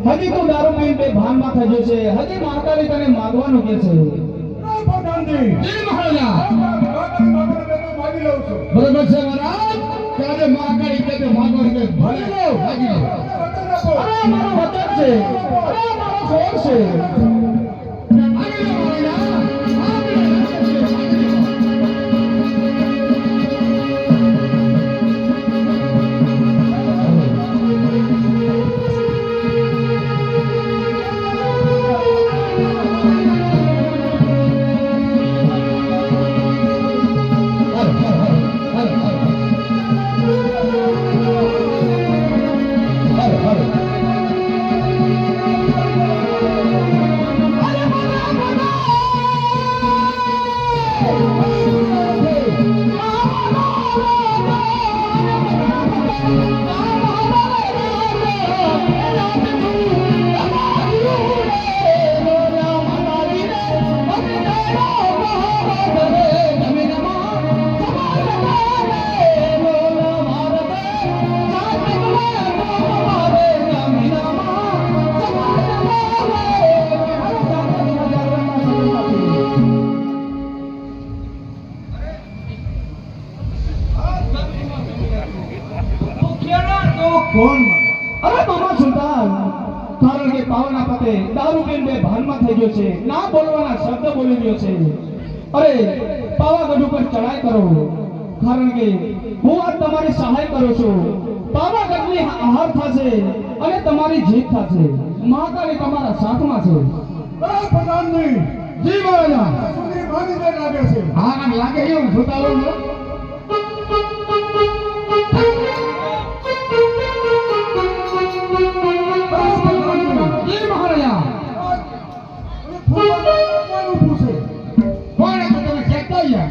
હજી તું દારૂ પીને બે ભાનમાં થઈ ગયો છે, હજી મહાકાળી તને માગવાનું કે છે. પ્રધાનજી જી મહારાજા. માગી લઉં છું. બરોબર છે મહારાજ. ત્યારે મહાકાળી કે માગવાનું કે ભલે લો, માગી લો. અરે મારો વતન છે, અરે મારો ઘોર છે. માગી લો મહારાજા. અરે મામા સુલતાન, કારણ કે પાવના પતે દારૂ પીને બે ભાનમાં થઈ ગયો છે, ના બોલવાના શબ્દ બોલી રહ્યો છે. અરે પાવાગઢ ઉપર ચડાઈ કરો, કારણ કે હું આજ તમારી સહાય કરું છું. પાવાગઢની હાર થશે અને તમારી જીત થશે. મહાકાળી તમારા સાથમાં છે. પ્રધાનજી જી મહારાજા. સુંદરી ભાગી જાય લાગે છે. હા લાગે એવું જોતા જી મહારાજા. કોણ હતું તમે કહેતા ગયા?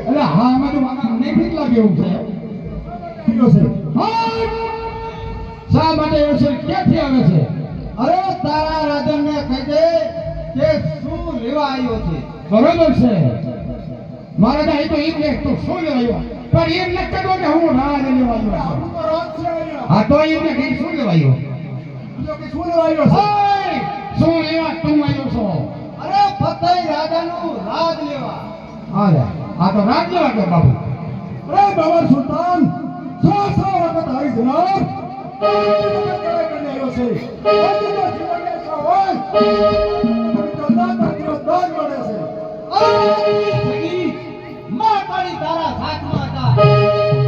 અરે હા અમે તો નહીં ઠીક લાગે એવું છે. શા માટે એવું છે? ક્યાંથી આવે છે? અરે તારા રાજનને કહી દે કે શું લેવા આવ્યો છે. બરોબર છે મહારાજા. એ તો એમ ને તું શું લેવા આવ્યો, પણ એમ ન કહો કે હું રાજ લેવા આવ્યો છું. હા તો એમને કઈ શું લેવા આવ્યો? શું લેવા આવ્યો છે? શું લેવા તું આવ્યો છો? અરે ફતેહ રાજાનું રાજ લેવા. અરે આ તો રાજ લેવા કે બાબુ? અરે બાબર સુલતાન 100 વખત આવી જનાબ આવ્યો છે. મહાકાળી તારા સાથમાં હતા.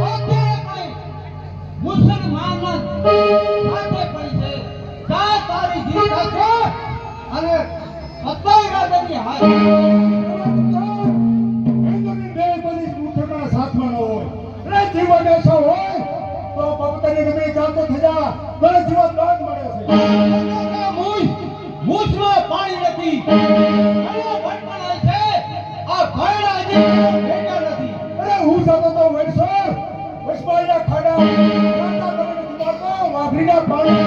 અત્યારે કોઈ મુસલમાન સાથે પડી છે. જા તારી જીત થશે અને ફતેહ રાજાની હાર. સાથમાં ન હોય એટલે જીવન એસો હોય તો પવિત્રની ગમે જાતો થઈ જા તો જીવન દાન મળે છે. મૂછમાં પાણી નથી. અરે ભટકણાય છે. આ ભયડા હજી ભેગા નથી. અરે હું જતો તો વૈસર વૈસમાઈના ખાડા કાંટા તમે નથી મારતો વાઘરીના પાણી.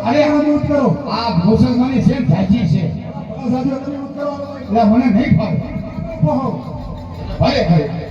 અરે આ યુદ્ધ કરો. આ મુસલમાની સેમ સાચી છે. સાથીઓ તમે યુદ્ધ કરો. એટલે મને નહીં ફાવે. ઓહો ભલે ભલે